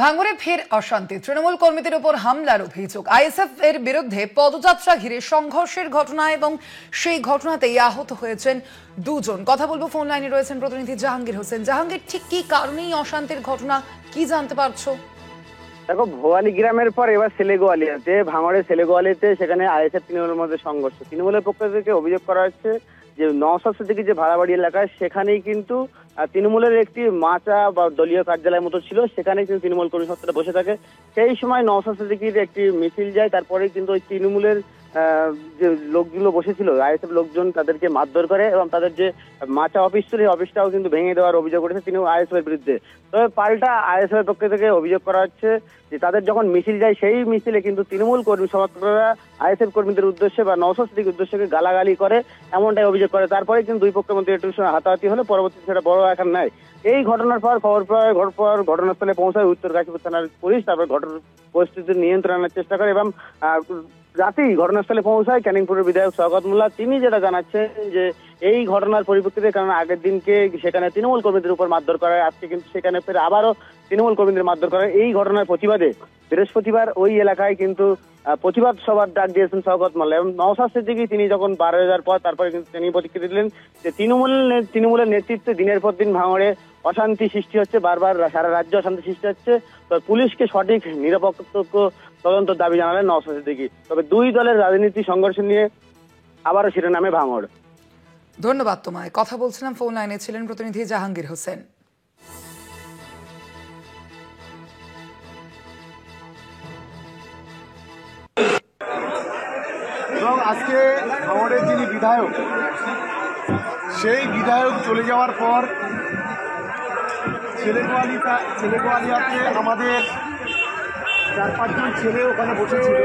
ভাঙড়ে ফের অশান্তি। তৃণমূল কর্মীদের উপর হামলার অভিযোগ। আইএসএফ এর বিরুদ্ধে পদযাত্রা ঘিরে সংঘর্ষের ঘটনা এবং সেই ঘটনাতেই আহত হয়েছেন দুজন। কথা বলবো, ফোন লাইনে রয়েছেন প্রতিনিধি জাহাঙ্গীর হোসেন। জাহাঙ্গীর, ঠিক কি কারণেই অশান্তির ঘটনা, কি জানতে পারছো? দেখো, ভোয়ালি গ্রামের পর এবার ছেলেগোয়ালিয়াতে, ভাঙড়ের ছেলেগোয়ালিতে সেখানে আইএসএফ তৃণমূলের মধ্যে সংঘর্ষ। তৃণমূলের পক্ষ থেকে অভিযোগ করা হচ্ছে যে নওশাদ সিদ্দিকী যে ভাড়াবাড়ি এলাকায়, সেখানেই কিন্তু তৃণমূলের একটি মাচা বা দলীয় কার্যালয়ের মতো ছিল, সেখানে কিন্তু তৃণমূল কর্মী সত্ত্বরা বসে থাকে। সেই সময় নওশাদ সিদ্দিকীর একটি মিছিল যায়, তারপরে কিন্তু ওই তৃণমূলের যে লোকগুলো বসেছিল, আইএসএফ লোকজন তাদেরকে মারধর করে এবং তাদের যে মাচা অফিস ছিল সেই অফিসটাও কিন্তু ভেঙে দেওয়ার অভিযোগ উঠেছে তৃণমূল আইএসএফ এর বিরুদ্ধে। তবে পাল্টা আইএসএফ এর পক্ষ থেকে অভিযোগ করা হচ্ছে যে তাদের যখন মিছিল যায়, সেই মিছিলে কিন্তু তৃণমূল কর্মী সমর্থকরা আইএসএফ কর্মীদের উদ্দেশ্যে বা নওশাদ সিদ্দিকীর উদ্দেশ্যে গালাগালি করে, এমনটাই অভিযোগ করে। তারপরে কিন্তু দুই পক্ষের মধ্যে একটু হাতাহাতি হলে পরবর্তীতে সেটা বড় আকার নেয়। এই ঘটনার পর খবর পাওয়ার ঘটনাস্থলে পৌঁছায় উত্তর কাশীপুর থানার পুলিশ। তারপর ঘটনার পরিস্থিতি নিয়ন্ত্রণের চেষ্টা করে এবং রাতেই ঘটনাস্থলে পৌঁছায় ক্যানিংপুরের বিধায়ক শওকত মোল্লা। তিনি যেটা জানাচ্ছেন যে এই ঘটনার পরিপ্রেক্ষিতে, কারণ আগের দিনকে সেখানে তৃণমূল কর্মীদের উপর মারধর করা হয়, আজকে কিন্তু সেখানে ফের আবারও তৃণমূল কর্মীদের মারধর করা হয়। এই ঘটনার প্রতিবাদে বৃহস্পতিবার ওই এলাকায় কিন্তু প্রতিবাদ সভার ডাক দিয়েছেন শওকত মোল্লা এবং নওশাদ সিদ্দিকী তিনি যখন 12,000 পর তারপরে কিন্তু তিনি প্রতিক্রিয়া দিলেন যে তৃণমূলের নেতৃত্বে দিনের পর দিন ভাঙড়ে অশান্তি সৃষ্টি হচ্ছে, বারবার সারা রাজ্যে অশান্তি সৃষ্টি হচ্ছে। তো পুলিশকে সঠিক নিরপেক্ষ তদন্ত দাবি জানালেন নওশাদ সিদ্দিকী। তবে দুই দলের রাজনীতি সংঘর্ষ নিয়ে আবারও শিরোনামে ভাঙড়। ধন্যবাদ তোমায়। কথা বলছিলাম, ফোন লাইনে ছিলেন প্রতিনিধি জাহাঙ্গীর হোসেন। এবং আজকে ভাঙড়ের যিনি বিধায়ক, সেই বিধায়ক চলে যাওয়ার পর ছেলেগোয়ালিয়াতে আমাদের 4-5 জন ছেলে ওখানে বসেছিল,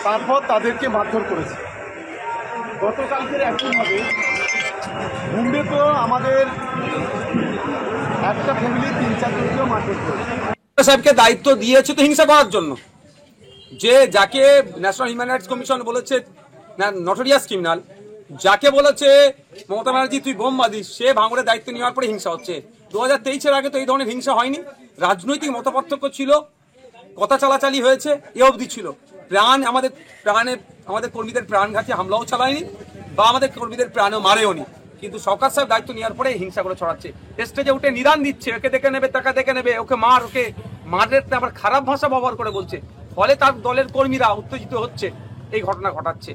তারপর তাদেরকে মারধর করেছে। গতকালকের একইভাবে মুম্বাইতেও আমাদের একটা ফ্যামিলি 3-4 জনকেও মারধর করেছে। সাহেবকে দায়িত্ব দিয়েছে তো হিংসা করার জন্য, যে যাকে ন্যাশনাল হিউম্যান রাইটস কমিশন বলেছে নটোরিয়াস ক্রিমিনাল, যাকে বলেছে মমতা ব্যানার্জি তুই বোম বাঁধিস, সে ভাঙড়ের দায়িত্ব নেওয়ার পরে হিংসা হচ্ছে। 2023-এর আগে তো এই ধরনের হিংসা হয়নি। রাজনৈতিক মতপার্থক্য ছিল, কথা চালাচালি হয়েছে, এ অবধি ছিল। আমাদের কর্মীদের প্রাণঘাতী হামলাও চালায়নি বা আমাদের কর্মীদের প্রাণও মারেও নি, কিন্তু সরকার সাহেব দায়িত্ব নেওয়ার পরে হিংসা করে ছড়াচ্ছে। স্টেজে উঠে নিদান দিচ্ছে, ওকে দেখে নেবে, টাকা দেখে নেবে, ওকে মার, ওকে মারের আবার খারাপ ভাষা ব্যবহার করে বলছে, ফলে তার দলের কর্মীরা উত্তেজিত হচ্ছে, এই ঘটনা ঘটাচ্ছে।